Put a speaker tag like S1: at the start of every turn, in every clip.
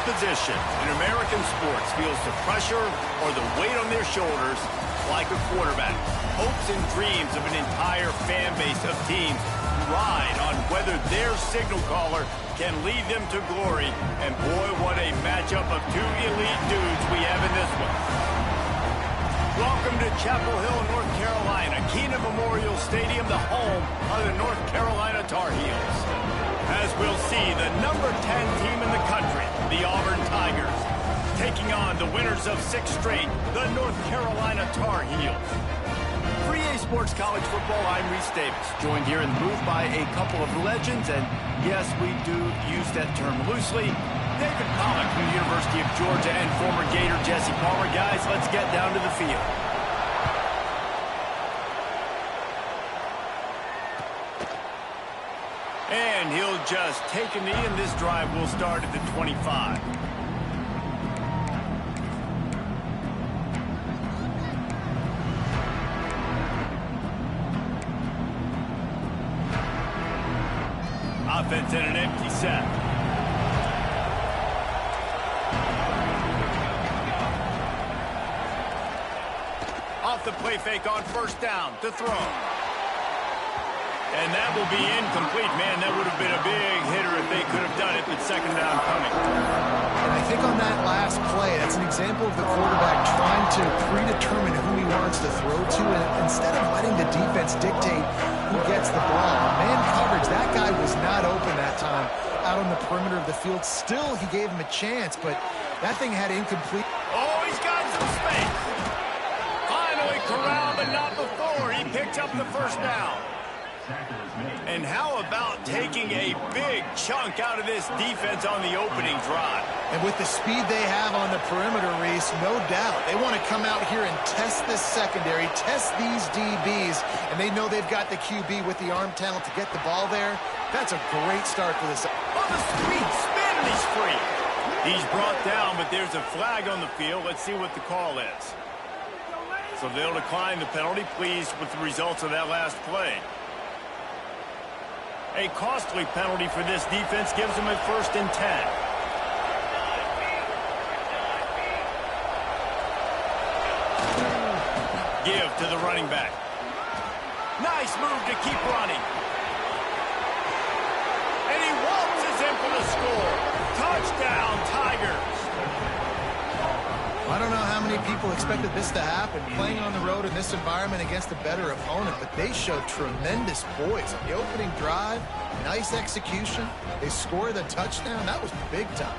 S1: position in American sports feels the pressure or the weight on their shoulders like a quarterback. Hopes and dreams of an entire fan base of teams ride on whether their signal caller can lead them to glory. And boy, what a matchup of two elite dudes we have in this one. Welcome to Chapel Hill, North Carolina, Kenan Memorial Stadium, the home of the North Carolina Tar Heels. As we'll see, the number 10 team in the country, the Auburn Tigers, taking on the winners of 6 straight, the North Carolina Tar Heels. For EA Sports College Football, I'm Reese Davis, joined here in the booth by a couple of legends, and yes, we do use that term loosely. David Pollack from the University of Georgia and former Gator Jesse Palmer. Guys, let's get down to the field. And he'll just take a knee, and this drive will start at the 25. Offense in an empty set. Off the play fake on first down to throw. And that will be incomplete. Man, that would have been a big hitter if they could have done it, but second down coming.
S2: And I think on that last play, that's an example of the quarterback trying to predetermine who he wants to throw to, and instead of letting the defense dictate who gets the ball. Man coverage, that guy was not open that time out on the perimeter of the field. Still, he gave him a chance, but that thing had incomplete.
S1: Oh, he's got some space. Finally corralled, but not before. He picked up the first down. And how about taking a big chunk out of this defense on the opening drive?
S2: And with the speed they have on the perimeter, Reese, no doubt. They want to come out here and test this secondary, test these DBs, and they know they've got the QB with the arm talent to get the ball there. That's a great start for this.
S1: On the sweet spin, and he's free. He's brought down, but there's a flag on the field. Let's see what the call is. So they'll decline the penalty, pleased with the results of that last play. A costly penalty for this defense gives them a 1st and 10. Give to the running back. Nice move to keep running. And he waltzes in for the score. Touchdown, Tigers.
S2: I don't know how many people expected this to happen, playing on the road in this environment against a better opponent, but they showed tremendous poise on the opening drive. Nice execution. They score the touchdown. That was big time.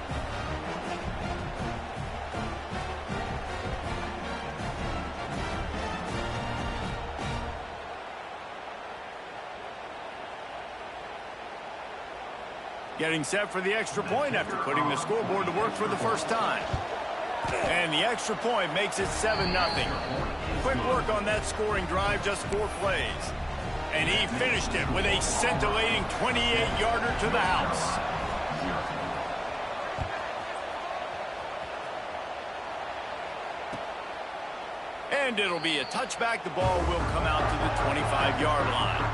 S1: Getting set for the extra point after putting the scoreboard to work for the first time. And the extra point makes it 7-0. Quick work on that scoring drive, just 4 plays. And he finished it with a scintillating 28-yarder to the house. And it'll be a touchback. The ball will come out to the 25-yard line.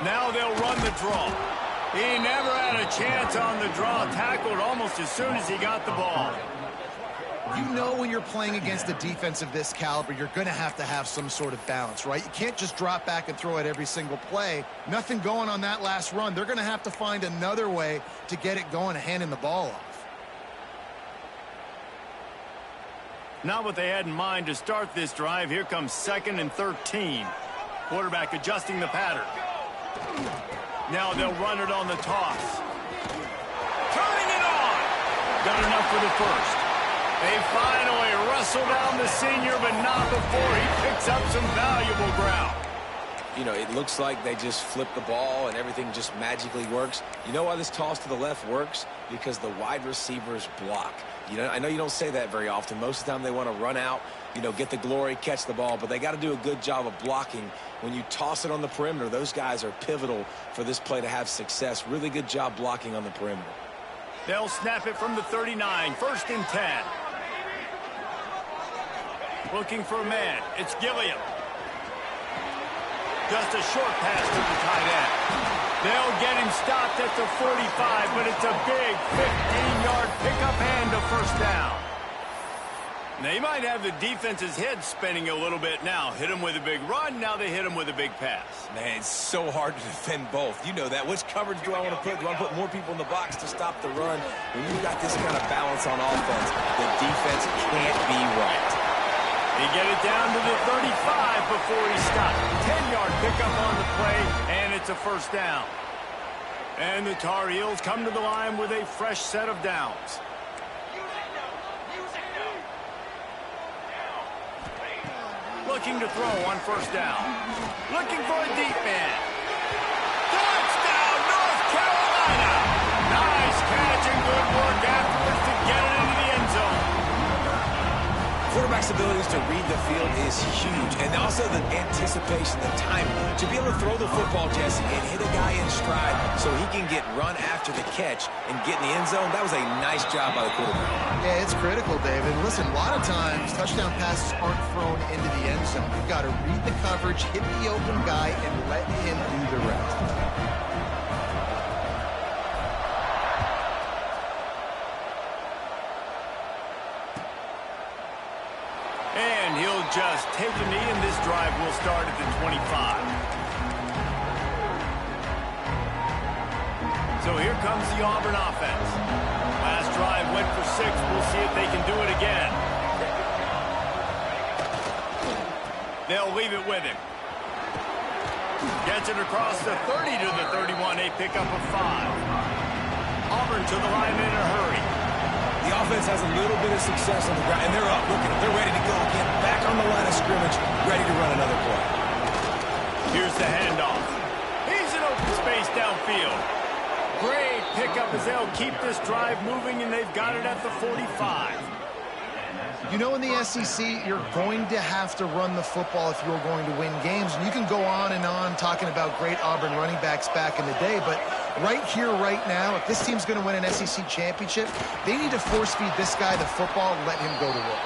S1: Now they'll run the draw. He never had a chance on the draw. Tackled almost as soon as he got the ball.
S2: You know when you're playing against a defense of this caliber, you're going to have some sort of balance, right? You can't just drop back and throw it every single play. Nothing going on that last run. They're going to have to find another way to get it going and handing the ball off.
S1: Not what they had in mind to start this drive. Here comes 2nd and 13. Quarterback adjusting the pattern. Now they'll run it on the toss. Turning it on. Got enough for the first. They finally wrestle down the senior, but not before he picks up some valuable ground.
S3: you know, it looks like they just flip the ball and everything just magically works. You know why this toss to the left works? Because the wide receivers block. You know, I know you don't say that very often. Most of the time they want to run out, you know, get the glory, catch the ball, but they got to do a good job of blocking. When you toss it on the perimeter, those guys are pivotal for this play to have success. Really good job blocking on the perimeter.
S1: They'll snap it from the 39, 1st and 10. Looking for a man. It's Gilliam. Just a short pass to the tight end. They'll get him stopped at the 45, but it's a big 15-yard pickup and a 1st down. Now, you might have the defense's head spinning a little bit now. Hit him with a big run, now they hit him with a big pass.
S3: Man, it's so hard to defend both. You know that. Which coverage do I want to put? Do I want to put more people in the box to stop the run? When you've got this kind of balance on offense, the defense can't be right.
S1: He get it down to the 35 before he stopped. 10-yard pickup on the play, and it's a 1st down. And the Tar Heels come to the line with a fresh set of downs. Looking to throw on 1st down. Looking for a deep man. Touchdown, North Carolina! Nice catch and good work afterwards to get it into the end zone.
S3: Quarterback's abilities to read the field is huge, and also the anticipation, the timing. To be able to throw the football, Jesse, and hit a guy in stride so he can get run after the catch and get in the end zone, that was a nice job by the quarterback.
S2: Yeah, it's critical, David. Listen, a lot of times touchdown passes aren't thrown into the end zone. You've got to read the coverage, hit the open guy, and let him do the rest.
S1: And he'll just take a knee, and this drive will start at the 25. So here comes the Auburn offense. Last drive went for 6. We'll see if they can do it again. They'll leave it with him. Gets it across the 30 to the 31, a pickup of 5. Auburn to the line in a hurry.
S3: The offense has a little bit of success on the ground, and they're up. Look at them. They're ready to go again. Back on the line of scrimmage, ready to run another play.
S1: Here's the handoff. He's in open space downfield. Great pickup as they'll keep this drive moving, and they've got it at the 45.
S2: You know, in the SEC, you're going to have to run the football if you're going to win games. And you can go on and on talking about great Auburn running backs back in the day, but right here, right now, if this team's going to win an SEC championship, they need to force-feed this guy the football and let him go to work.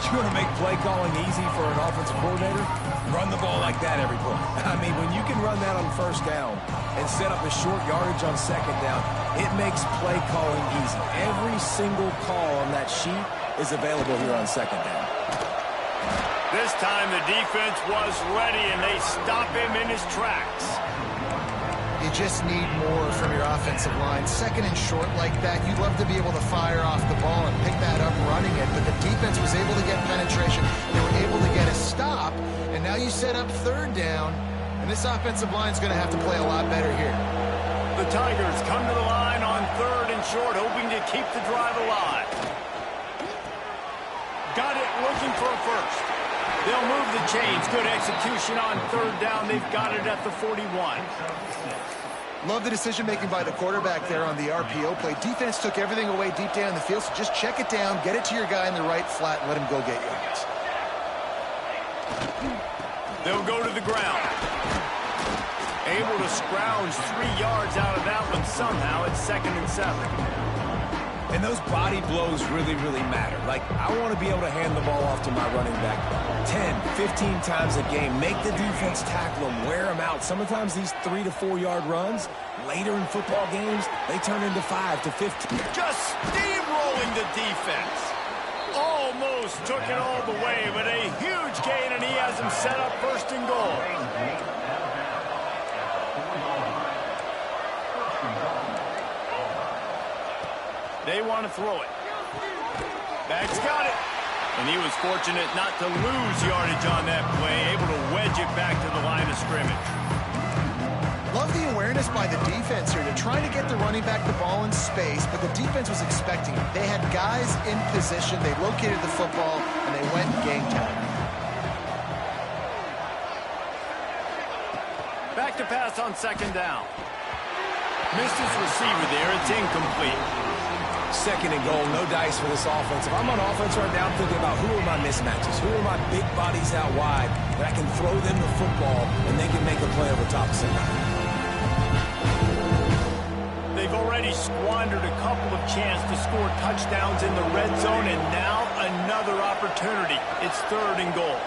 S3: You want to make play calling easy for an offensive coordinator? Run the ball like that every play. I mean, when you can run that on 1st down and set up a short yardage on 2nd down, it makes play calling easy. Every single call on that sheet is available here on 2nd down.
S1: This time the defense was ready, and they stop him in his tracks.
S2: You just need more from your offensive line. 2nd and short like that, you'd love to be able to fire off the ball and pick that up running it, but the defense was able to get penetration. They were able to get a stop, and now you set up 3rd down, and this offensive line is going to have to play a lot better here.
S1: The Tigers come to the line on 3rd and short, hoping to keep the drive alive. Got it, looking for a 1st. They'll move the chains. Good execution on 3rd down. They've got it at the 41.
S2: Love the decision-making by the quarterback there on the RPO play. Defense took everything away deep down in the field, so just check it down, get it to your guy in the right flat, and let him go get yards.
S1: They'll go to the ground. Able to scrounge 3 yards out of that one somehow. It's 2nd and 7.
S3: And those body blows really, really matter. Like, I want to be able to hand the ball off to my running back 10, 15 times a game. Make the defense tackle them, wear them out. Sometimes these 3 to 4 yard runs, later in football games, they turn into 5 to 15.
S1: Just steamrolling the defense. Almost took it all the way, but a huge gain, and he has him set up 1st and goal. They want to throw it. Bag's got it. And he was fortunate not to lose yardage on that play, able to wedge it back to the line of scrimmage.
S2: Love the awareness by the defense here. They're trying to get the running back the ball in space, but the defense was expecting it. They had guys in position. They located the football, and they went game time.
S1: Back to pass on second down. Missed his receiver there. It's incomplete.
S3: Second and goal, no dice for this offense. If I'm on offense right now, I'm thinking about who are my mismatches, who are my big bodies out wide that I can throw them the football and they can make a play over top of somebody.
S1: They've already squandered a couple of chances to score touchdowns in the red zone, and now another opportunity. It's third and goal.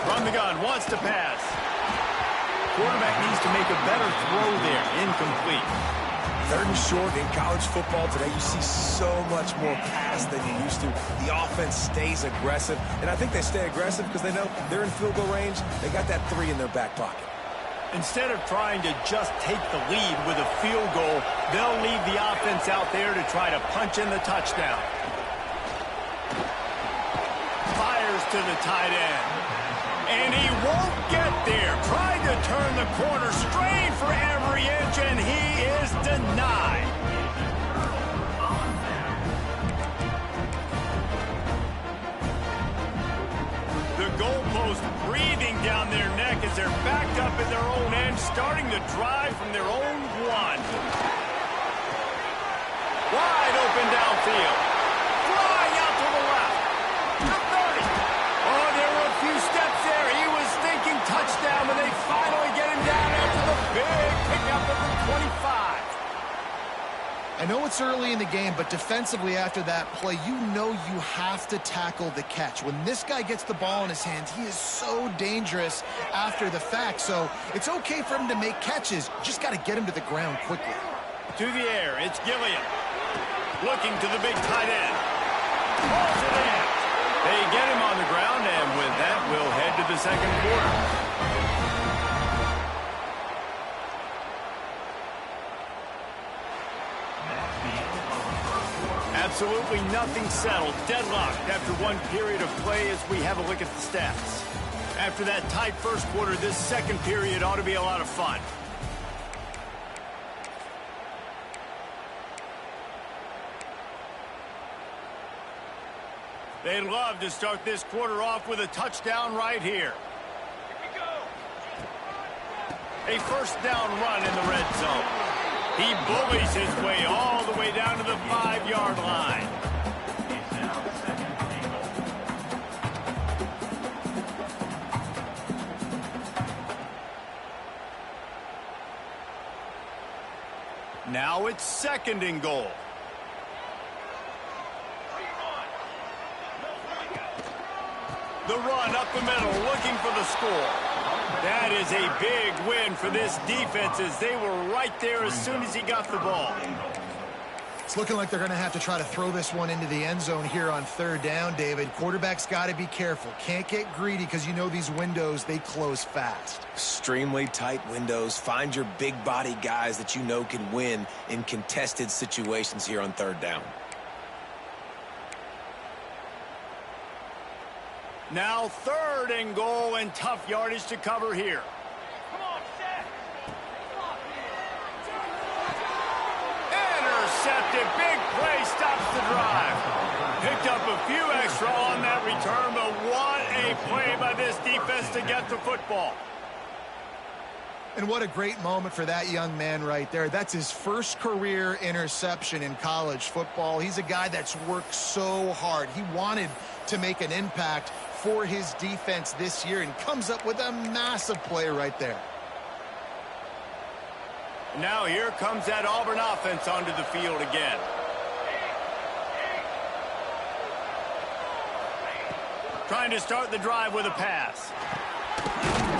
S1: From the gun, wants to pass. Quarterback needs to make a better throw there. Incomplete.
S3: Third and short in college football today, you see so much more pass than you used to. The offense stays aggressive, and I think they stay aggressive because they know they're in field goal range. They got that 3 in their back pocket.
S1: Instead of trying to just take the lead with a field goal, they'll leave the offense out there to try to punch in the touchdown. Fires to the tight end. And he won't get there. Tried to turn the corner, strained for every inch, and he is denied. The goalpost breathing down their neck as they're backed up in their own end, starting to drive from their own 1. Wide open downfield. Flying out to the left. To 30. Oh, there were a few steps there. He was thinking touchdown, but they finally get him down after the big pickup at the 25.
S2: I know it's early in the game, but defensively after that play, you know you have to tackle the catch. When this guy gets the ball in his hands, he is so dangerous after the fact. So it's okay for him to make catches. Just got to get him to the ground quickly.
S1: To the air, it's Gilliam. Looking to the big tight end. Balls it in. They get him on the ground, and with that, we'll head to the second quarter. Absolutely nothing settled. Deadlocked after one period of play as we have a look at the stats. After that tight first quarter, this second period ought to be a lot of fun. They'd love to start this quarter off with a touchdown right here. A first down run in the red zone. He bullies his way all the way down to the 5-yard line. Now it's second and goal. The run up the middle, looking for the score. That is a big win for this defense as they were right there as soon as he got the ball.
S2: It's looking like they're going to have to try to throw this one into the end zone here on third down, David. Quarterback's got to be careful. Can't get greedy because you know these windows, they close fast.
S3: Extremely tight windows. Find your big body guys that you know can win in contested situations here on third down.
S1: Now third and goal and tough yardage to cover here. Intercepted. Big play stops the drive. Picked up a few extra on that return, but what a play by this defense to get the football.
S2: And what a great moment for that young man right there. That's his first career interception in college football. He's a guy that's worked so hard. He wanted to make an impact for his defense this year and comes up with a massive play right there.
S1: Now here comes that Auburn offense onto the field again. Trying to start the drive with a pass.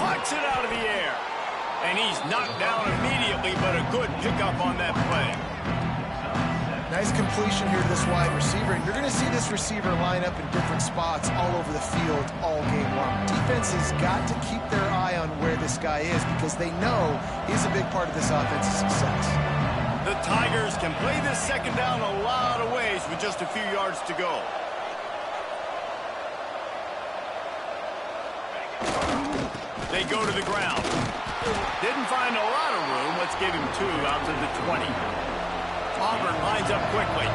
S1: Pucks it out of the air. And he's knocked down immediately, but a good pickup on that play.
S2: Nice completion here to this wide receiver. And you're going to see this receiver line up in different spots all over the field all game long. Defense has got to keep their eye on where this guy is because they know he's a big part of this offense's success.
S1: The Tigers can play this second down a lot of ways with just a few yards to go. They go to the ground. Didn't find a lot of room. Let's give him 2 out to the 20. Auburn lines up quickly.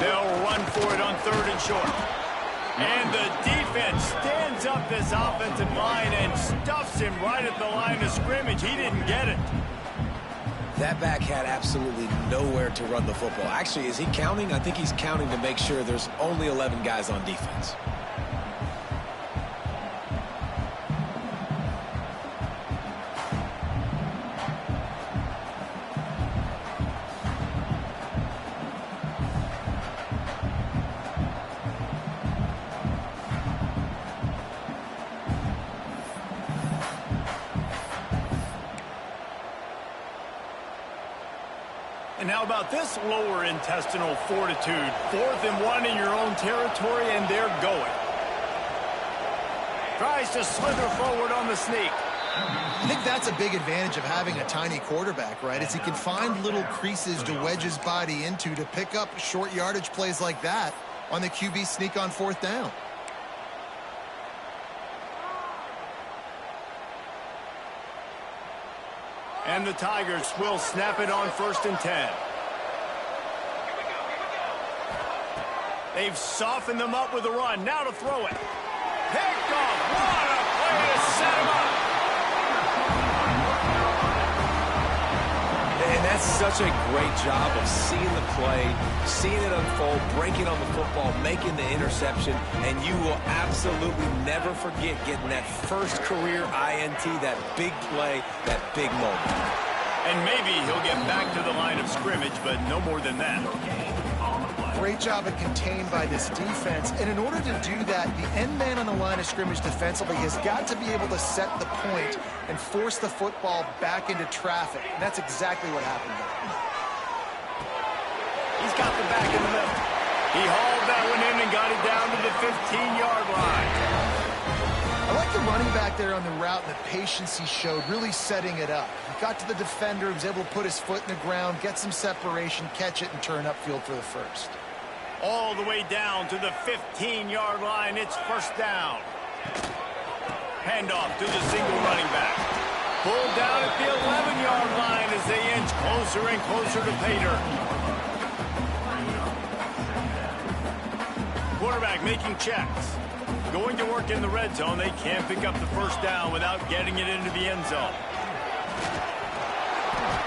S1: They'll run for it on 3rd and short. And the defense stands up this offensive line and stuffs him right at the line of scrimmage. He didn't get it.
S3: That back had absolutely nowhere to run the football. Actually, is he counting? I think he's counting to make sure there's only 11 guys on defense.
S1: And how about this lower intestinal fortitude? 4th and 1 in your own territory, and they're going. Tries to slither forward on the sneak.
S2: I think that's a big advantage of having a tiny quarterback, right? Is he can find little creases to wedge his body into to pick up short yardage plays like that on the QB sneak on 4th down.
S1: And the Tigers will snap it on 1st and 10. They've softened them up with a run. Now to throw it. Picked off. What a play to set him up.
S3: And that's such a great job of seeing the play, seeing it unfold, breaking on the football, making the interception, and you will absolutely never forget getting that first career INT, that big play, that big moment.
S1: And maybe he'll get back to the line of scrimmage, but no more than that.
S2: Great job at contained by this defense. And in order to do that, the end man on the line of scrimmage defensively has got to be able to set the point and force the football back into traffic. And that's exactly what happened there.
S1: He's got the back in the middle. He hauled that one in and got it down to the 15-yard line.
S2: I like the running back there on the route and the patience he showed, really setting it up. He got to the defender, was able to put his foot in the ground, get some separation, catch it, and turn upfield for the first.
S1: All the way down to the 15-yard line. It's 1st down. Handoff to the single running back. Pulled down at the 11-yard line as they inch closer and closer to pay dirt. Quarterback making checks. Going to work in the red zone. They can't pick up the 1st down without getting it into the end zone.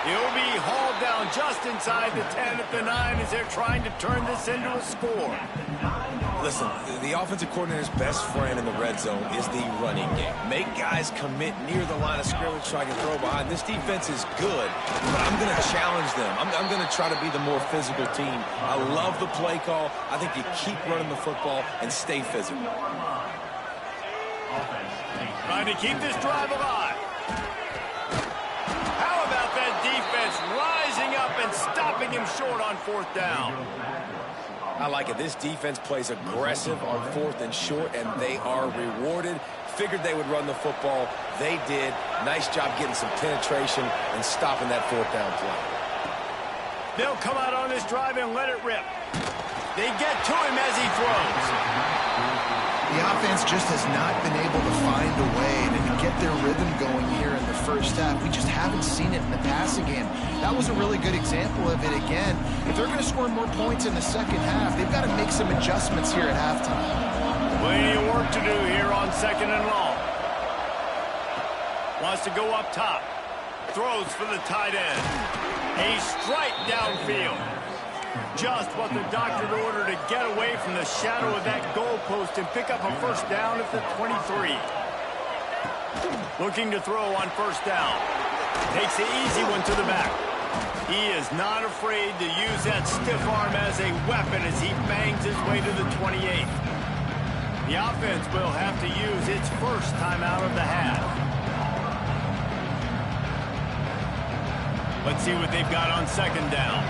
S1: He'll be hauled down just inside the 10 at the 9 as they're trying to turn this into a score.
S3: Listen, the offensive coordinator's best friend in the red zone is the running game. Make guys commit near the line of scrimmage so I can throw behind. This defense is good, but I'm going to challenge them. I'm going to try to be the more physical team. I love the play call. I think you keep running the football and stay physical.
S1: Trying to keep this drive alive. How about that defense rising up and stopping him short on 4th down?
S3: I like it. This defense plays aggressive on 4th and short, and they are rewarded. Figured they would run the football. They did. Nice job getting some penetration and stopping that 4th down play.
S1: They'll come out on this drive and let it rip. They get to him as he throws.
S2: The offense just has not been able to find a way to get their rhythm going here in the first half. We just haven't seen it in the passing game. That was a really good example of it again. If they're going to score more points in the second half, they've got to make some adjustments here at halftime.
S1: Plenty of work to do here on 2nd and long. Wants to go up top. Throws for the tight end. A strike downfield. Just what the doctor ordered to get away from the shadow of that goalpost and pick up a 1st down at the 23. Looking to throw on 1st down. Takes the easy one to the back. He is not afraid to use that stiff arm as a weapon as he bangs his way to the 28. The offense will have to use its first timeout of the half. Let's see what they've got on 2nd down.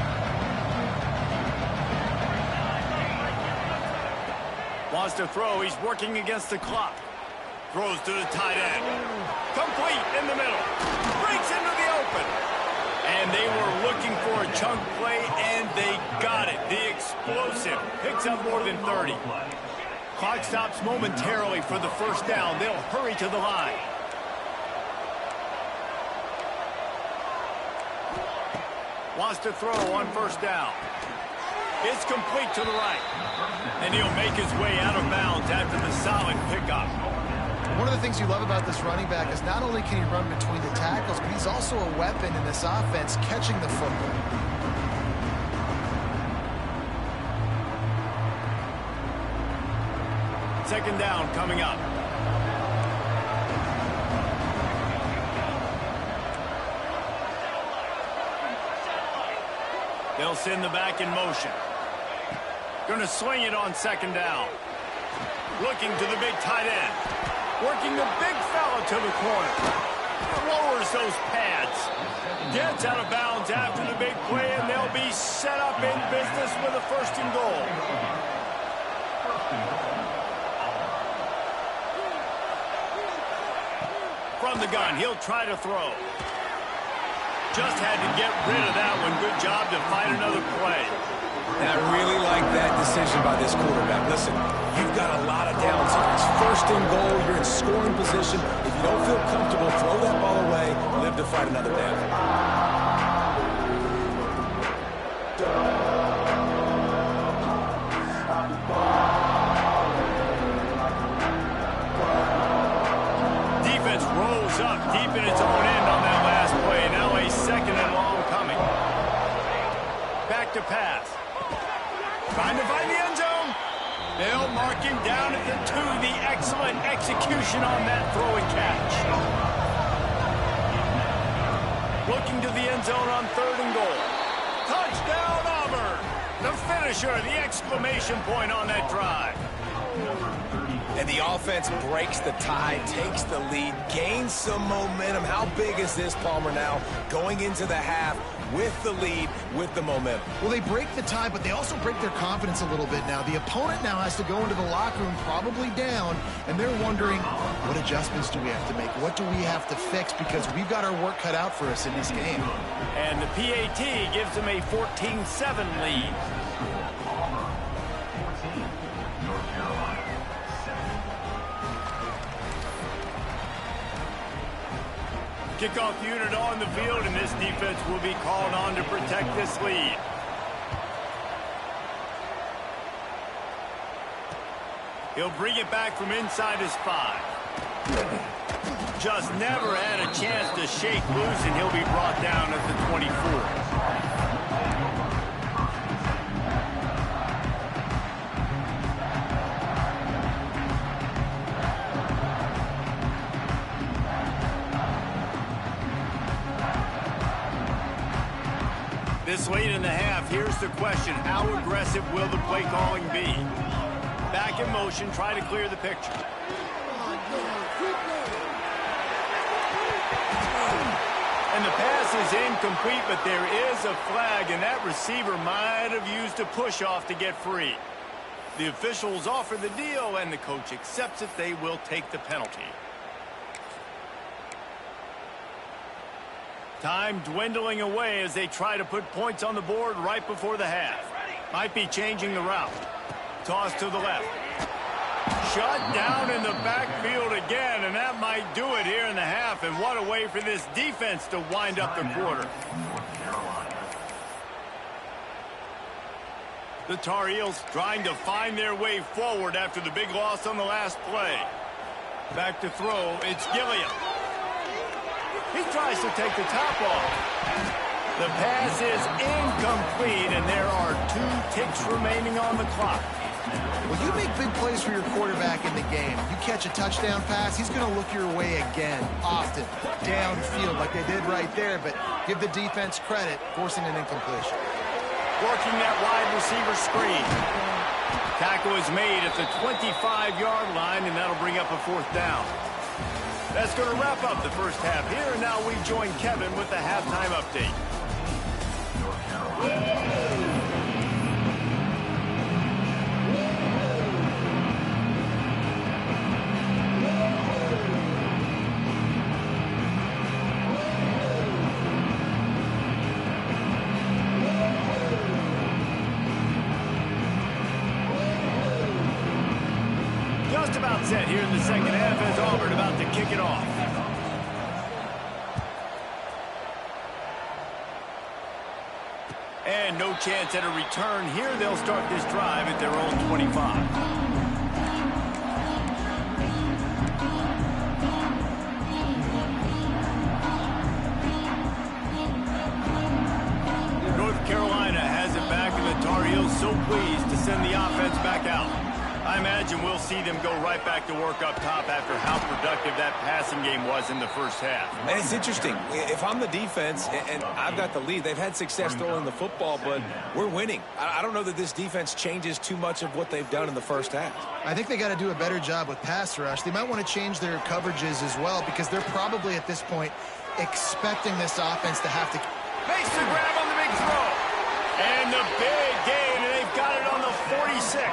S1: Wants to throw. He's working against the clock. Throws to the tight end. Complete in the middle. Breaks into the open. And they were looking for a chunk play, and they got it. The explosive picks up more than 30. Clock stops momentarily for the 1st down. They'll hurry to the line. Wants to throw on 1st down. It's complete to the right. And he'll make his way out of bounds after the solid pickup.
S2: One of the things you love about this running back is not only can he run between the tackles, but he's also a weapon in this offense catching the football.
S1: Second down coming up. They'll send the back in motion. Going to swing it on second down. Looking to the big tight end. Working the big fella to the corner. Lowers those pads. Gets out of bounds after the big play, and they'll be set up in business with a first and goal. From the gun, he'll try to throw. Just had to get rid of that one. Good job to find another play.
S3: And I really like that decision by this quarterback. Listen, you've got a lot of downsides. First and goal, you're in scoring position. If you don't feel comfortable, throw that ball away. Live to fight another down.
S1: Defense rolls up deep in its own end on that last play. Now a second and long coming. Back to pass. Trying to find the end zone. They'll mark him down at the 2. The excellent execution on that throw and catch. Looking to the end zone on third and goal. Touchdown, Auburn. The finisher, the exclamation point on that drive.
S3: And the offense breaks the tie, takes the lead, gains some momentum. How big is this, Palmer, now going into the half with the lead, with the momentum?
S2: Well, they break the tie, but they also break their confidence a little bit now. The opponent now has to go into the locker room probably down, and they're wondering, what adjustments do we have to make? What do we have to fix? Because we've got our work cut out for us in this game.
S1: And the PAT gives them a 14-7 lead. Kickoff unit on the field, and this defense will be called on to protect this lead. He'll bring it back from inside his 5. Just never had a chance to shake loose, and he'll be brought down at the 24. This late in the half, here's the question. How aggressive will the play calling be? Back in motion, try to clear the picture. And the pass is incomplete, but there is a flag, and that receiver might have used a push-off to get free. The officials offer the deal, and the coach accepts it. They will take the penalty. Time dwindling away as they try to put points on the board right before the half. Might be changing the route. Toss to the left. Shut down in the backfield again, and that might do it here in the half. And what a way for this defense to wind up the quarter. The Tar Heels trying to find their way forward after the big loss on the last play. Back to throw, it's Gilliam. He tries to take the top off. The pass is incomplete, and there are 2 ticks remaining on the clock.
S2: Well, you make big plays for your quarterback in the game. You catch a touchdown pass, he's going to look your way again, often, downfield like they did right there, but give the defense credit, forcing an incompletion.
S1: Working that wide receiver screen. Tackle is made at the 25-yard line, and that'll bring up a 4th down. That's going to wrap up the first half here, and now we join Kevin with the halftime update. Just about set here in the second half as Auburn about to kick it off. And no chance at a return here. They'll start this drive at their own 25. Carolina has it back, and the Tar Heels so pleased to send the offense back out. I imagine we'll see them go right back to work up top after how productive that passing game was in the first half.
S3: And it's interesting. If I'm the defense and I've got the lead, they've had success throwing the football, but we're winning. I don't know that this defense changes too much of what they've done in the first half.
S2: I think they got to do a better job with pass rush. They might want to change their coverages as well, because they're probably at this point expecting this offense to have to...
S1: Makes the grab on the big throw. And the big gain, and they've got it on the 46.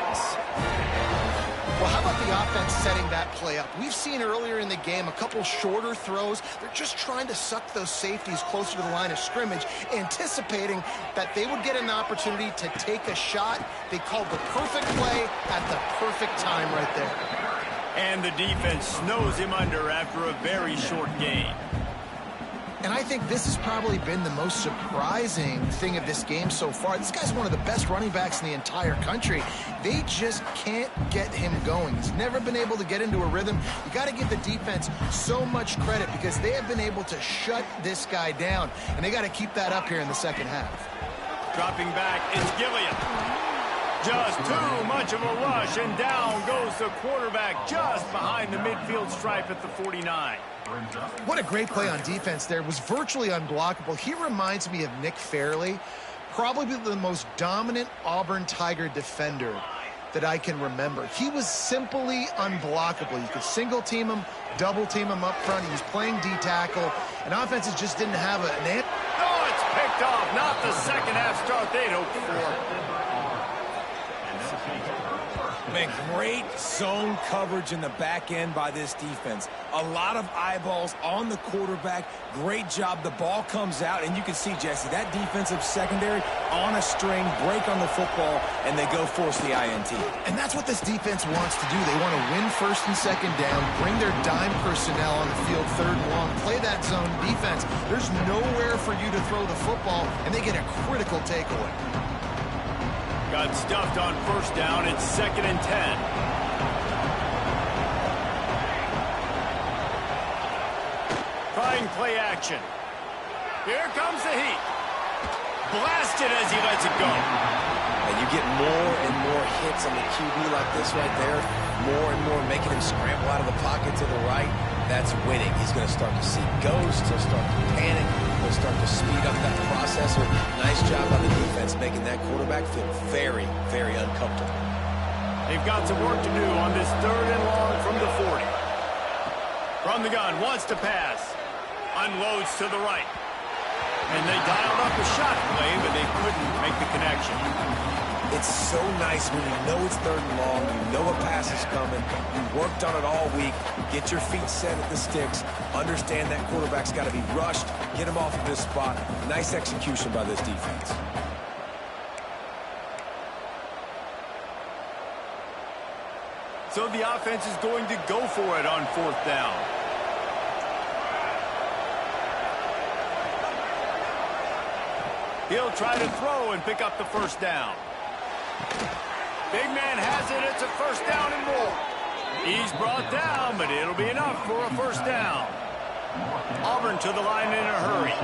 S2: Well, how about the offense setting that play up? We've seen earlier in the game a couple shorter throws. They're just trying to suck those safeties closer to the line of scrimmage, anticipating that they would get an opportunity to take a shot. They called the perfect play at the perfect time right there.
S1: And the defense snows him under after a very short gain.
S2: And I think this has probably been the most surprising thing of this game so far. This guy's one of the best running backs in the entire country. They just can't get him going. He's never been able to get into a rhythm. You got to give the defense so much credit, because they have been able to shut this guy down, and they got to keep that up here in the second half.
S1: Dropping back, it's Gilliam. Just too much of a rush, and down goes the quarterback just behind the midfield stripe at the 49.
S2: What a great play on defense there. It was virtually unblockable. He reminds me of Nick Fairley, probably the most dominant Auburn Tiger defender that I can remember. He was simply unblockable. You could single team him, double team him up front. He was playing D-tackle, and offenses just didn't have an answer.
S1: Oh, it's picked off. Not the second half start they'd hoped for.
S3: Man, great zone coverage in the back end by this defense. A lot of eyeballs on the quarterback. Great job. The ball comes out, and you can see, Jesse, that defensive secondary on a string, break on the football, and they go force the INT.
S2: And that's what this defense wants to do. They want to win first and second down, bring their dime personnel on the field third and long, play that zone defense. There's nowhere for you to throw the football, and they get a critical takeaway.
S1: Got stuffed on first down. It's 2nd and 10. Trying play action. Here comes the heat. Blasted as he lets it go.
S3: And you get more and more hits on the QB like this right there. More and more making him scramble out of the pocket to the right. That's winning. He's going to start to see ghosts. He'll start to panic. He'll start to speed up that processor. Nice job by the defense making that quarterback feel very, very uncomfortable.
S1: They've got some work to do on this 3rd and long from the 40. From the gun, wants to pass. Unloads to the right. And they dialed up a shot play, but they couldn't make the connection.
S3: It's so nice when you know it's 3rd and long, you know a pass is coming, you worked on it all week, get your feet set at the sticks, understand that quarterback's got to be rushed, get him off of this spot. Nice execution by this defense.
S1: So the offense is going to go for it on 4th down. He'll try to throw and pick up the first down. Big man has it. It's a first down and more. He's brought down, but it'll be enough for a first down. Auburn to the line in a hurry.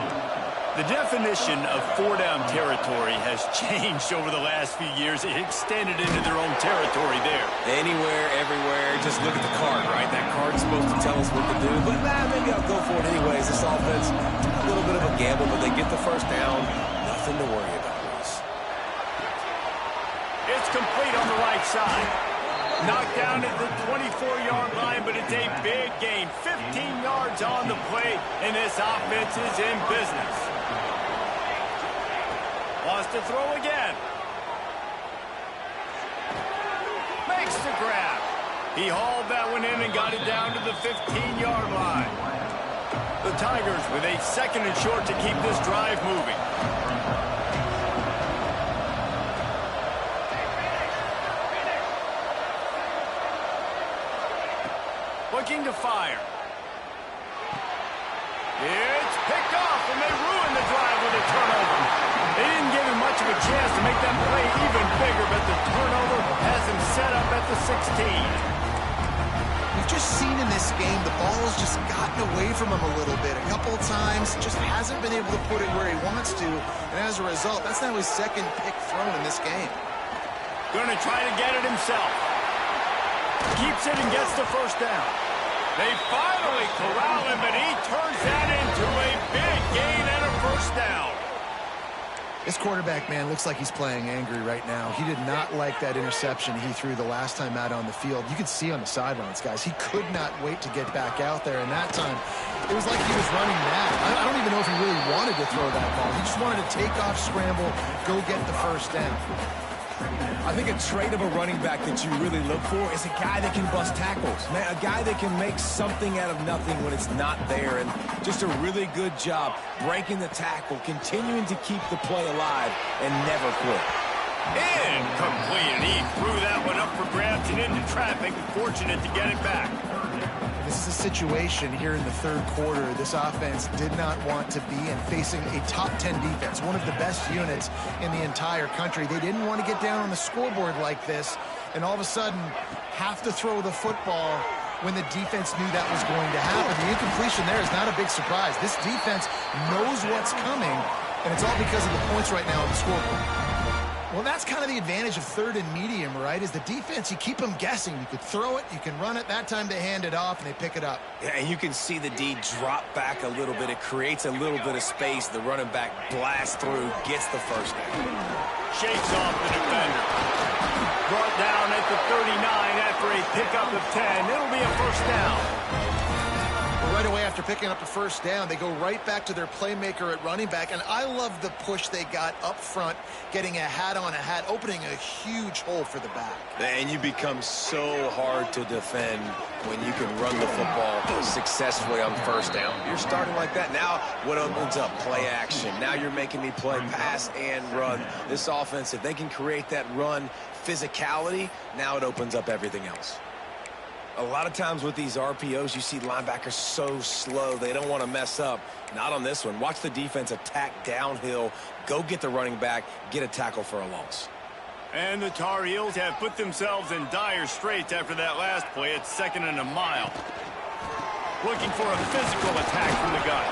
S1: The definition of 4-down territory has changed over the last few years. It extended into their own territory there.
S3: Anywhere, everywhere. Just look at the card, right? That card's supposed to tell us what to do. But maybe I'll go for it anyways. This offense, a little bit of a gamble, but they get the first down. Nothing to worry about.
S1: It's complete on the right side. Knocked down at the 24-yard line, but it's a big gain. 15 yards on the play, and this offense is in business. Wants to throw again. Makes the grab. He hauled that one in and got it down to the 15-yard line. The Tigers with a 2nd and short to keep this drive moving. Looking to fire. It's picked off, and they ruined the drive with a turnover. They didn't give him much of chance to make that play even bigger, but the turnover has him set up at the 16.
S2: We've just seen in this game the ball's just gotten away from him a little bit. A couple of times, just hasn't been able to put it where he wants to. And as a result, that's now his second pick thrown in this game.
S1: Going to try to get it himself. Keeps it and gets the first down. They finally corral him, but he turns that into a big gain and a first down.
S2: This quarterback, man, looks like he's playing angry right now. He did not like that interception he threw the last time out on the field. You could see on the sidelines, guys, he could not wait to get back out there. And that time, it was like he was running mad. I don't even know if he really wanted to throw that ball. He just wanted to take off, scramble, go get the first down.
S3: I think a trait of a running back that you really look for is a guy that can bust tackles. Man, a guy that can make something out of nothing when it's not there. And just a really good job breaking the tackle, continuing to keep the play alive, and never quit.
S1: Incomplete. He threw that one up for grabs and into traffic. Fortunate to get it back.
S2: This is a situation here in the third quarter this offense did not want to be in, facing a top 10 defense, one of the best units in the entire country. They didn't want to get down on the scoreboard like this and all of a sudden have to throw the football when the defense knew that was going to happen. The incompletion there is not a big surprise. This defense knows what's coming, and it's all because of the points right now on the scoreboard. Well, that's kind of the advantage of third and medium, right? Is the defense, you keep them guessing. You could throw it, you can run it. That time they hand it off, and they pick it up.
S3: Yeah, and you can see the D drop back a little bit. It creates a little bit of space. The running back blasts through, gets the first down.
S1: Shakes off the defender. Brought down at the 39 after a pickup of 10. It'll be a first down.
S2: Right away after picking up the first down, they go right back to their playmaker at running back. And I love the push they got up front, getting a hat on a hat, opening a huge hole for the back.
S3: And you become so hard to defend when you can run the football successfully on first down. You're starting like that. Now what opens up? Play action. Now you're making me play pass and run. This offense, if they can create that run physicality, now it opens up everything else. A lot of times with these RPOs, you see linebackers so slow, they don't want to mess up. Not on this one. Watch the defense attack downhill, go get the running back, get a tackle for a loss.
S1: And the Tar Heels have put themselves in dire straits after that last play. It's 2nd and a mile. Looking for a physical attack from the gun.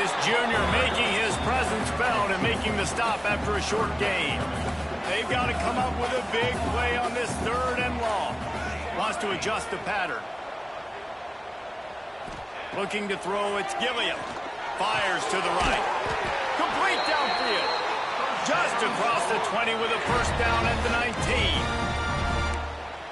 S1: This junior making his presence felt and making the stop after a short gain. They've got to come up with a big play on this 3rd and long. Wants to adjust the pattern. Looking to throw, it's Gilliam. Fires to the right. Complete downfield. Just across the 20 with a first down at the 19.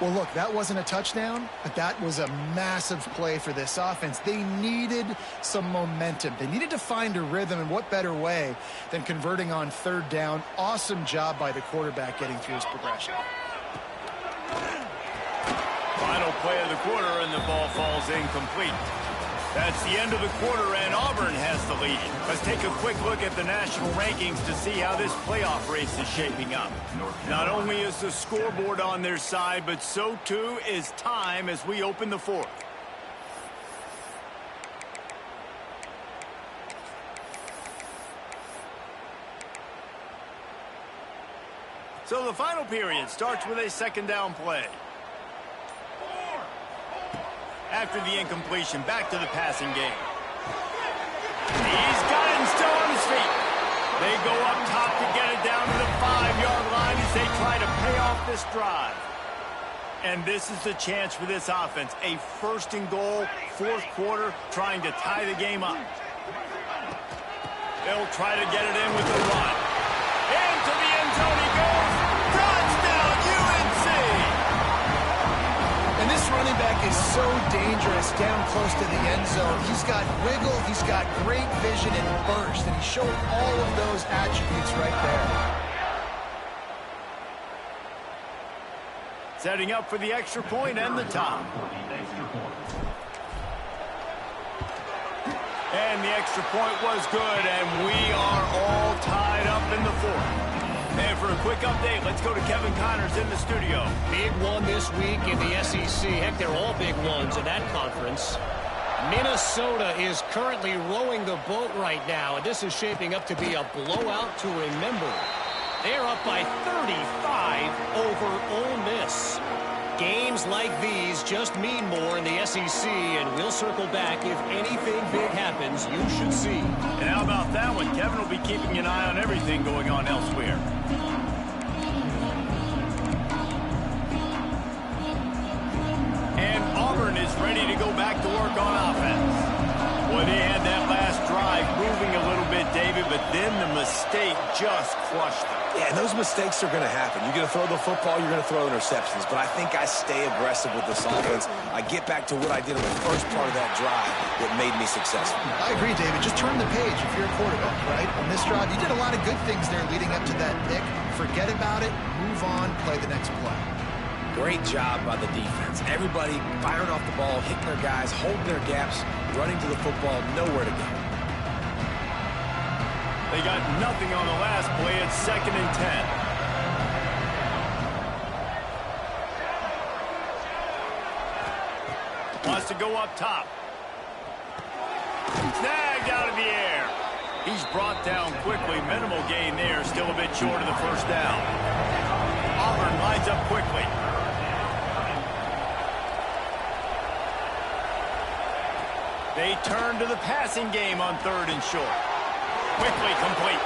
S2: Well, look, that wasn't a touchdown, but that was a massive play for this offense. They needed some momentum. They needed to find a rhythm, and what better way than converting on 3rd down. Awesome job by the quarterback getting through his progression.
S1: Final play of the quarter, and the ball falls incomplete. That's the end of the quarter, and Auburn has the lead. Let's take a quick look at the national rankings to see how this playoff race is shaping up. Not only is the scoreboard on their side, but so too is time as we open the 4th. So the final period starts with a 2nd down play. After the incompletion, back to the passing game. He's got it and still on his feet. They go up top to get it down to the 5-yard line as they try to pay off this drive. And this is the chance for this offense. A 1st and goal, 4th quarter, trying to tie the game up. They'll try to get it in with the run. Into the end zone he goes. Touchdown, UNC!
S2: And this running back is so dangerous down close to the end zone. He's got wiggle, he's got great vision and burst, and he showed all of those attributes right there.
S1: Setting up for the extra point and the top. And the extra point was good, and we are all tied up in the 4th. And for a quick update, let's go to Kevin Connors in the studio.
S4: Big one this week in the SEC. Heck, they're all big ones in that conference. Minnesota is currently rowing the boat right now, and this is shaping up to be a blowout to remember. They're up by 35 over Ole Miss. Games like these just mean more in the SEC, and we'll circle back if anything big happens you should see.
S1: And how about that one? Kevin will be keeping an eye on everything going on elsewhere. And Auburn is ready to go back to work on offense. Well, they had that last drive moving a little bit, David, but then the mistake just crushed them.
S3: Yeah, and those mistakes are going to happen. You're going to throw the football, you're going to throw interceptions. But I think I stay aggressive with this offense. I get back to what I did in the first part of that drive that made me successful.
S2: I agree, David. Just turn the page if you're a quarterback, right? On this drive, you did a lot of good things there leading up to that pick. Forget about it, move on, play the next play.
S3: Great job by the defense. Everybody firing off the ball, hitting their guys, holding their gaps, running to the football, nowhere to go.
S1: They got nothing on the last play. It's 2nd and 10. Wants to go up top. Snagged out of the air. He's brought down quickly. Minimal gain there. Still a bit short of the first down. Auburn lines up quickly. They turn to the passing game on 3rd and short. Quickly complete.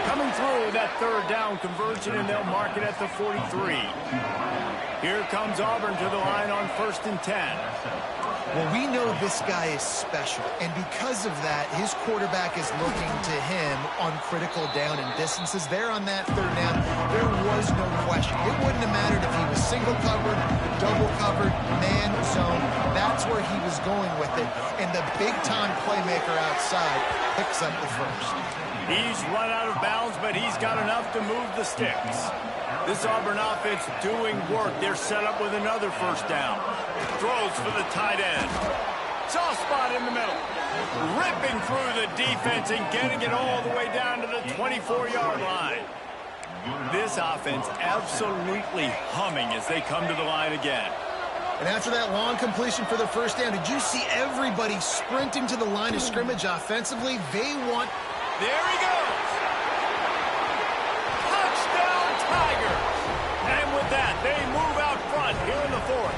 S1: Coming through that 3rd down conversion, and they'll mark it at the 43. Here comes Auburn to the line on 1st and 10.
S2: Well, we know this guy is special, and because of that, his quarterback is looking to him on critical down and distances. There on that 3rd down, there was no question. It wouldn't have mattered if he was single covered, double covered, man zone. That's where he was going with it, and the big-time playmaker outside picks up the first.
S1: He's run out of bounds, but he's got enough to move the sticks. This Auburn offense doing work. They're set up with another 1st down. Throws for the tight end. Soft spot in the middle. Ripping through the defense and getting it all the way down to the 24-yard line. This offense absolutely humming as they come to the line again.
S2: And after that long completion for the 1st down, did you see everybody sprinting to the line of scrimmage offensively? They want...
S1: There he goes. Touchdown, Tigers. And with that, they move out front here in the 4th.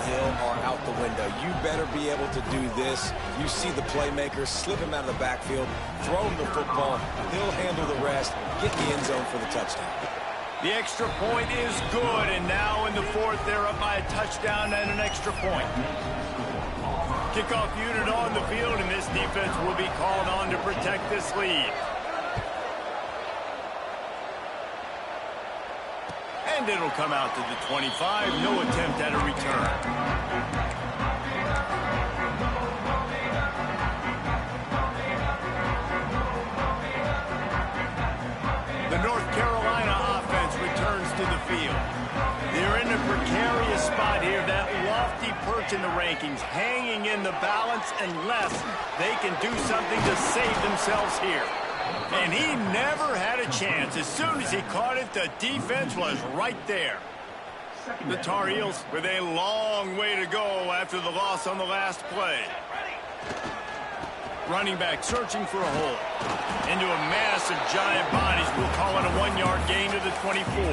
S3: Hill are out the window. You better be able to do this. You see the playmakers, slip him out of the backfield, throw him the football. He'll handle the rest, get in the end zone for the touchdown.
S1: The extra point is good, and now in the 4th, they're up by a touchdown and an extra point. Kickoff unit on the field, and this defense will be called on to protect this lead. And it'll come out to the 25. No attempt at a return. The North Carolina offense returns to the field. They're in a precarious spot here, that lofty perch in the rankings, hanging in the balance unless they can do something to save themselves here. And he never had a chance. As soon as he caught it, the defense was right there. The Tar Heels with a long way to go after the loss on the last play. Running back searching for a hole. Into a mass of giant bodies. We'll call it a 1-yard gain to the 24.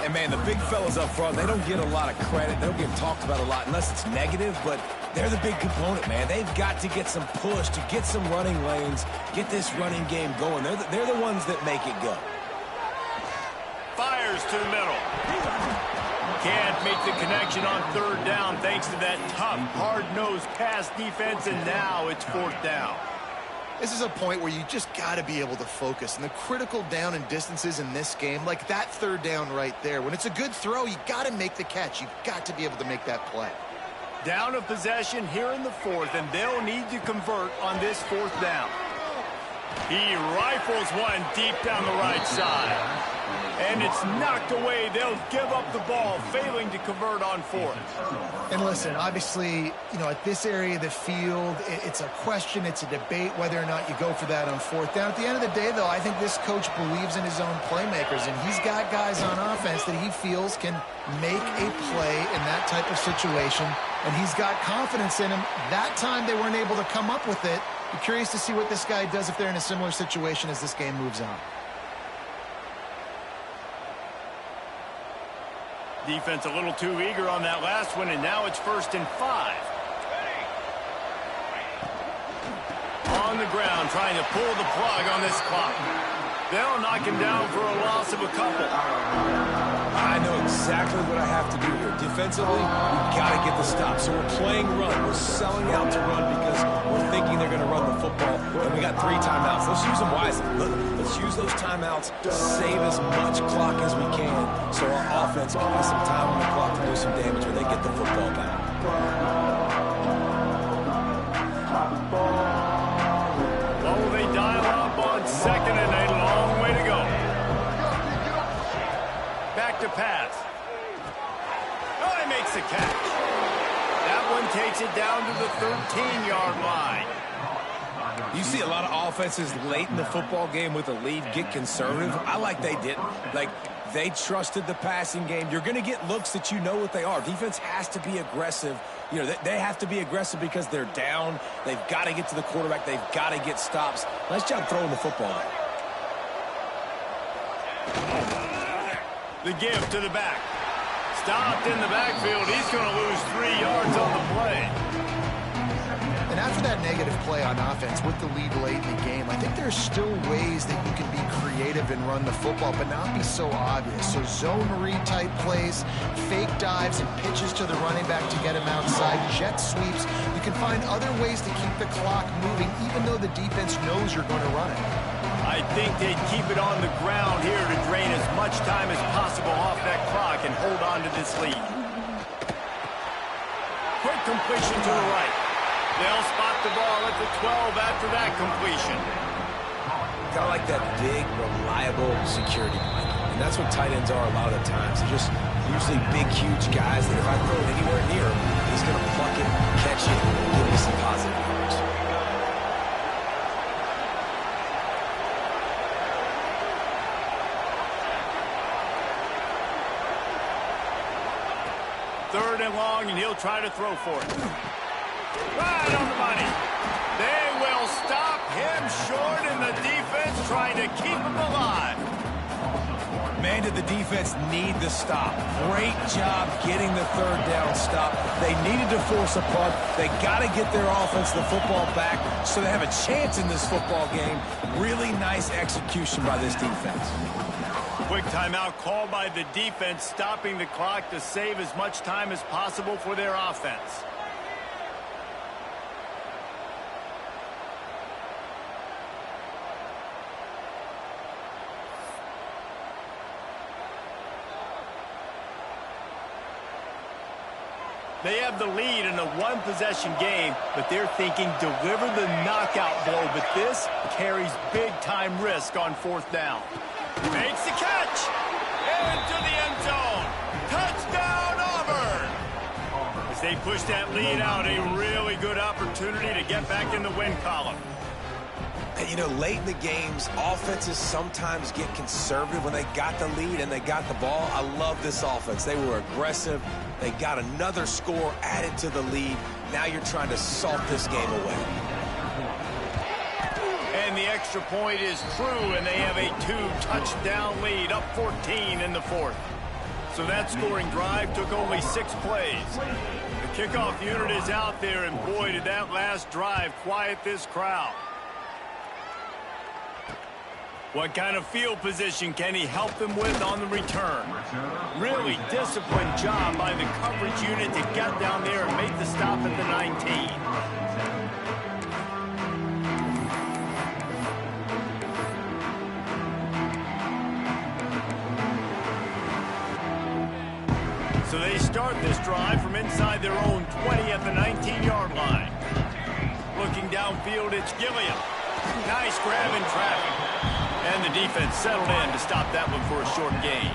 S3: And, man, the big fellas up front, they don't get a lot of credit. They don't get talked about a lot unless it's negative, but they're the big component, man. They've got to get some push, to get some running lanes, get this running game going. They're the ones that make it go.
S1: Fires to the middle. Can't make the connection on 3rd down thanks to that tough, hard-nosed pass defense, and now it's 4th down.
S2: This is a point where you just got to be able to focus. And the critical down and distances in this game, like that 3rd down right there, when it's a good throw, you got to make the catch. You've got to be able to make that play.
S1: Down of possession here in the 4th, and they'll need to convert on this 4th down. He rifles one deep down the right side. And it's knocked away. They'll give up the ball, failing to convert on 4th.
S2: And listen, obviously, you know, at this area of the field, it's a question, it's a debate whether or not you go for that on 4th down. At the end of the day, though, I think this coach believes in his own playmakers, and he's got guys on offense that he feels can make a play in that type of situation, and he's got confidence in him. That time they weren't able to come up with it. Be curious to see what this guy does if they're in a similar situation as this game moves on.
S1: Defense a little too eager on that last one, and now it's 1st and 5. On the ground, trying to pull the plug on this clock. They'll knock him down for a loss of a couple.
S3: I know exactly what I have to do here. Defensively, we've got to get the stop. So we're playing run. We're selling out to run because we're thinking they're going to run the football. And we got 3 timeouts. Let's use them wisely. Let's use those timeouts to save as much clock as we can so our offense can have some time on the clock to do some damage when they get the football back.
S1: Oh, they dial up on 2nd and a long way to go. Back to pass. Oh, he makes the catch. That one takes it down to the 13-yard line.
S3: You see a lot of offenses late in the football game with a lead get conservative. I like they didn't. Like, they trusted the passing game. You're going to get looks that you know what they are. Defense has to be aggressive. You know, they have to be aggressive because they're down. They've got to get to the quarterback. They've got to get stops. Nice job throwing the football there.
S1: The give to the back. Stopped in the backfield. He's going to lose 3 yards on the play.
S2: And after that negative play on offense with the lead late in the game, I think there's still ways that you can be creative and run the football, but not be so obvious. So zone read type plays, fake dives and pitches to the running back to get him outside, jet sweeps. You can find other ways to keep the clock moving, even though the defense knows you're going to run it.
S1: I think they'd keep it on the ground here to drain as much time as possible off that clock and hold on to this lead. Quick completion to the right. They'll spot the ball at the 12 after that completion.
S3: Kind of like that big, reliable security blanket. And that's what tight ends are a lot of the times. They're just usually big, huge guys that if I throw it anywhere near him, he's going to pluck it, catch it, and give me some positive yards.
S1: Third and long, and he'll try to throw for it. Right on the money. They will stop him short, and the defense trying to keep him alive.
S3: Man, did the defense need the stop. Great job getting the 3rd down stop. They needed to force a punt. They got to get their offense the football back so they have a chance in this football game. Really nice execution by this defense.
S1: Quick timeout called by the defense, stopping the clock to save as much time as possible for their offense. They have the lead in a 1-possession game, but they're thinking deliver the knockout blow, but this carries big-time risk on 4th down. Makes the catch! Into the end zone! Touchdown, Auburn! As they push that lead out, a really good opportunity to get back in the win column.
S3: And, you know, late in the games, offenses sometimes get conservative when they got the lead and they got the ball. I love this offense. They were aggressive. They got another score added to the lead. Now you're trying to salt this game away.
S1: And the extra point is true, and they have a 2-touchdown lead, up 14 in the 4th. So that scoring drive took only 6 plays. The kickoff unit is out there, and boy, did that last drive quiet this crowd. What kind of field position can he help them with on the return? Really disciplined job by the coverage unit to get down there and make the stop at the 19. So they start this drive from inside their own 20 at the 19-yard line. Looking downfield, it's Gilliam. Nice grab in traffic. And the defense settled in to stop that one for a short gain.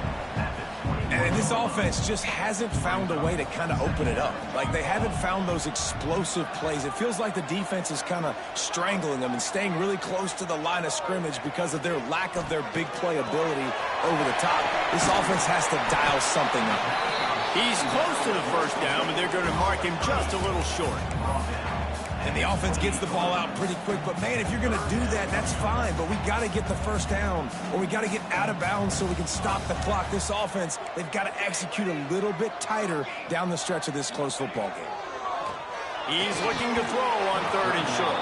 S3: And this offense just hasn't found a way to kind of open it up. Like, they haven't found those explosive plays. It feels like the defense is kind of strangling them and staying really close to the line of scrimmage because of their lack of their big play ability over the top. This offense has to dial something up.
S1: He's close to the 1st down, but they're going to mark him just a little short.
S3: And the offense gets the ball out pretty quick. But, man, if you're going to do that, that's fine. But we got to get the first down, or we got to get out of bounds so we can stop the clock. This offense, they've got to execute a little bit tighter down the stretch of this close football game.
S1: He's looking to throw on 3rd and short.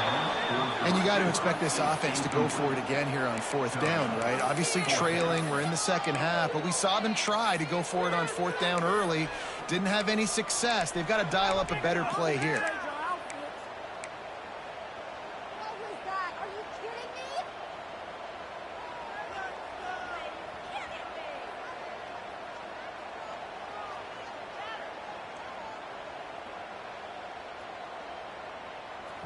S2: And you got to expect this offense to go for it again here on 4th down, right? Obviously trailing, we're in the second half, but we saw them try to go for it on 4th down early. Didn't have any success. They've got to dial up a better play here.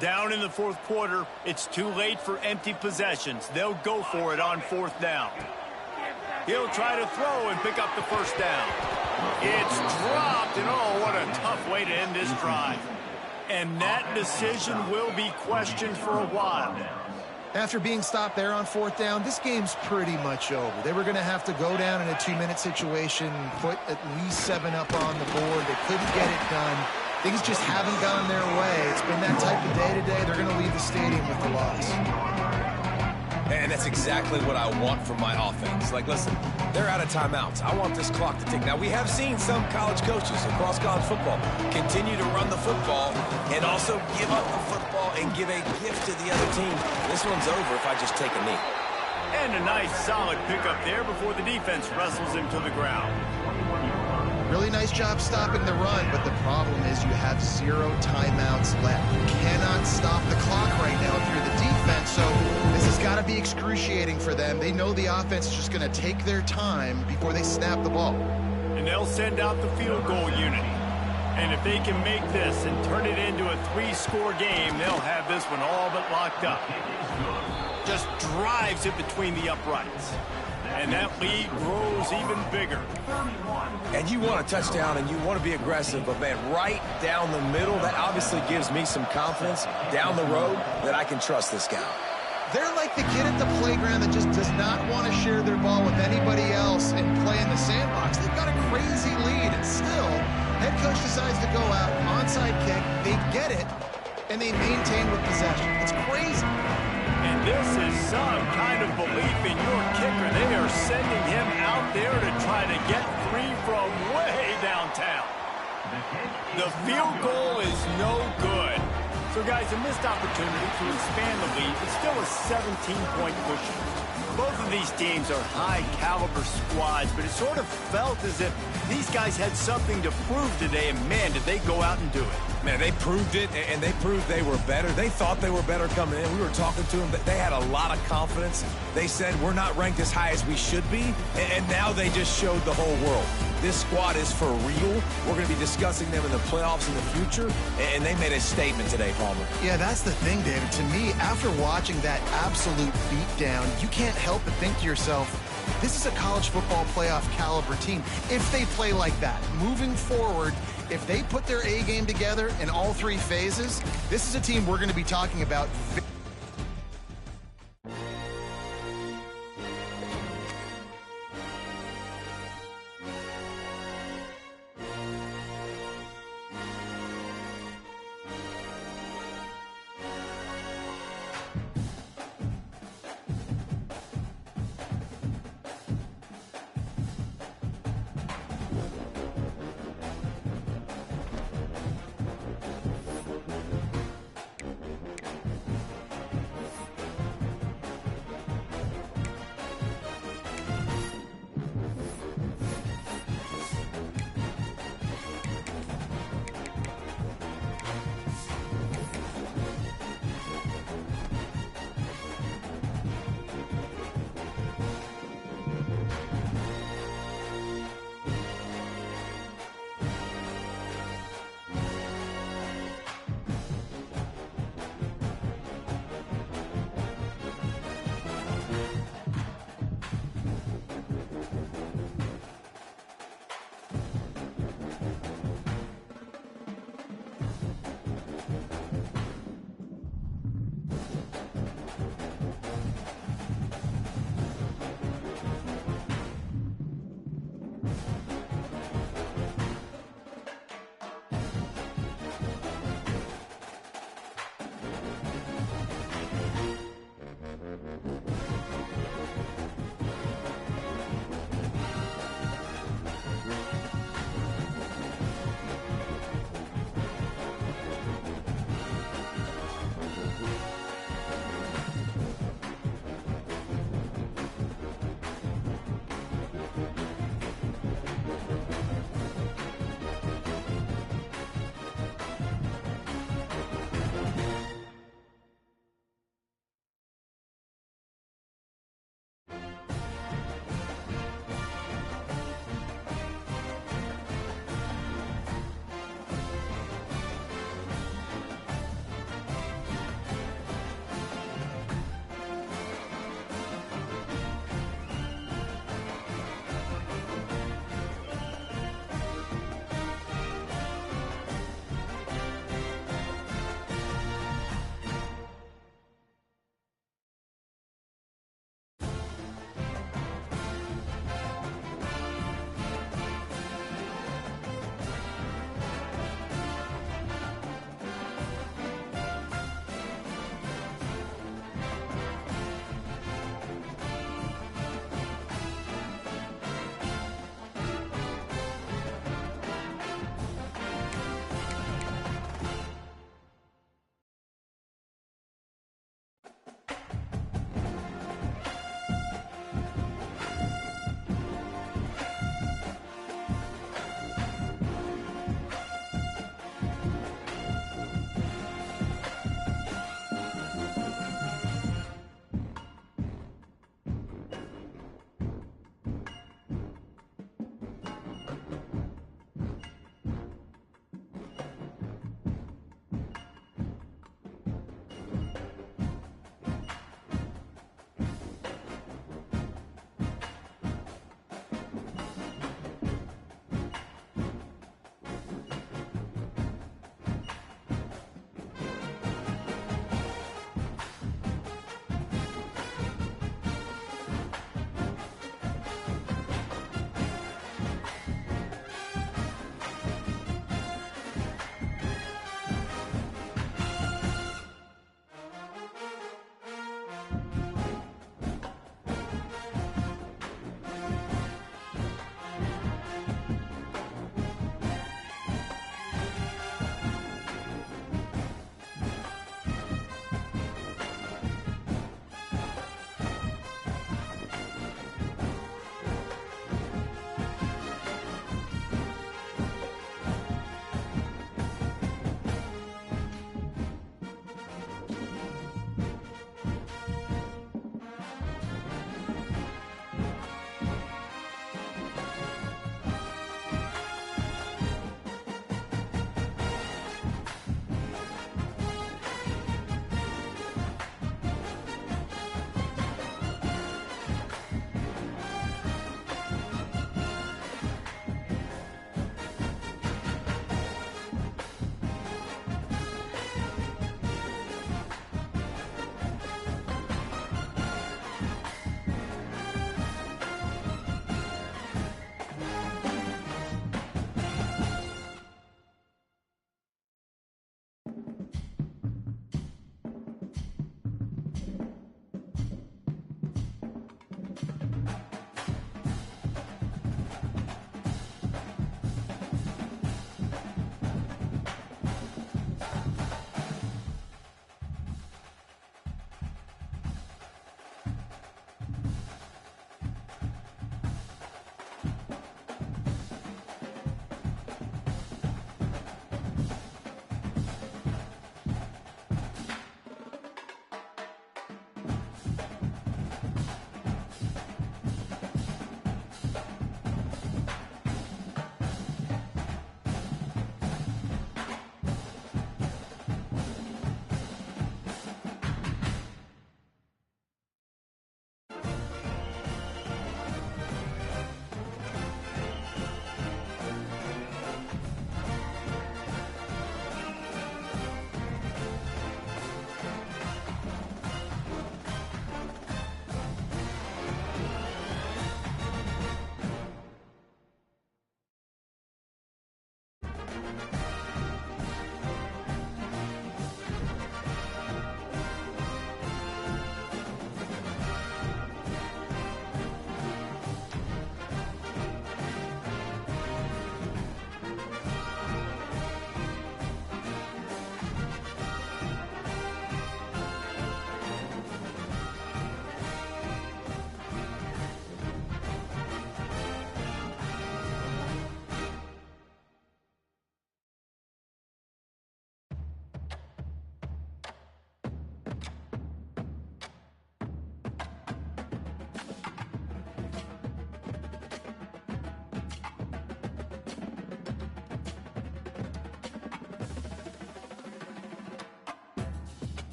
S1: Down in the 4th quarter, it's too late for empty possessions. They'll go for it on 4th down. He'll try to throw and pick up the first down. It's dropped, and oh, what a tough way to end this drive. And that decision will be questioned for a while.
S2: After being stopped there on 4th down, this game's pretty much over. They were going to have to go down in a 2-minute situation, put at least 7 up on the board. They couldn't get it done. Things just haven't gone their way. It's been that type of day today. They're going to leave the stadium with the loss.
S3: And that's exactly what I want from my offense. Like, listen, they're out of timeouts. I want this clock to tick. Now, we have seen some college coaches across college football continue to run the football and also give up the football and give a gift to the other team. This one's over if I just take a knee.
S1: And a nice solid pickup there before the defense wrestles him to the ground.
S2: Really nice job stopping the run, but the problem is you have 0 timeouts left. You cannot stop the clock right now if you're the defense, so this has got to be excruciating for them. They know the offense is just going to take their time before they snap the ball.
S1: And they'll send out the field goal unit. And if they can make this and turn it into a 3-score game, they'll have this one all but locked up. Just drives it between the uprights. And that lead grows even bigger.
S3: And you want a touchdown and you want to be aggressive, but, man, right down the middle, that obviously gives me some confidence down the road that I can trust this guy.
S2: They're like the kid at the playground that just does not want to share their ball with anybody else and play in the sandbox. They've got a crazy lead, and still, head coach decides to go out, onside kick, they get it, and they maintain with possession. It's crazy.
S1: And this is some kind of belief in your kicker. They are sending him out there to try to get 3 from way downtown. The field goal is no good. So, guys, a missed opportunity to expand the lead, but still a 17-point push. Both of these teams are high-caliber squads, but it sort of felt as if these guys had something to prove today, and, man, did they go out and do it.
S3: Man, they proved it, and they proved they were better. They thought they were better coming in. We were talking to them. They had a lot of confidence. They said, we're not ranked as high as we should be, and now they just showed the whole world. This squad is for real. We're going to be discussing them in the playoffs in the future, and they made a statement today, Palmer.
S2: Yeah, that's the thing, David. To me, after watching that absolute beatdown, you can't help but think to yourself, this is a college football playoff caliber team. If they play like that, moving forward, if they put their A game together in all 3 phases, this is a team we're going to be talking about.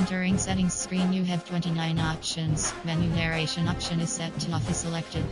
S5: Entering settings screen, you have 29 options. Menu narration option is set to off is selected.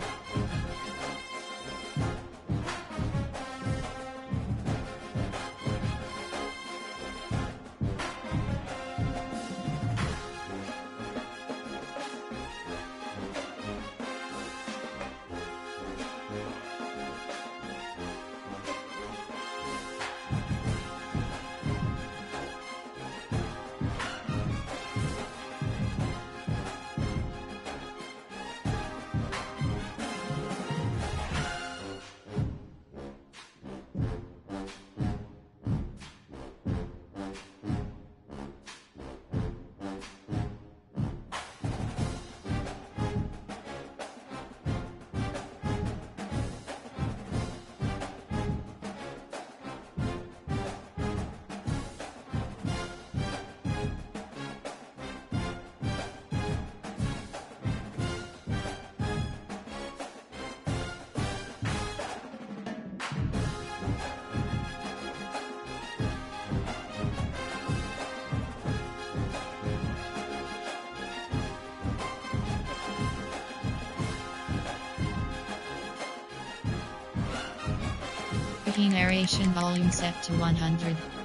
S5: Narration volume set to 100.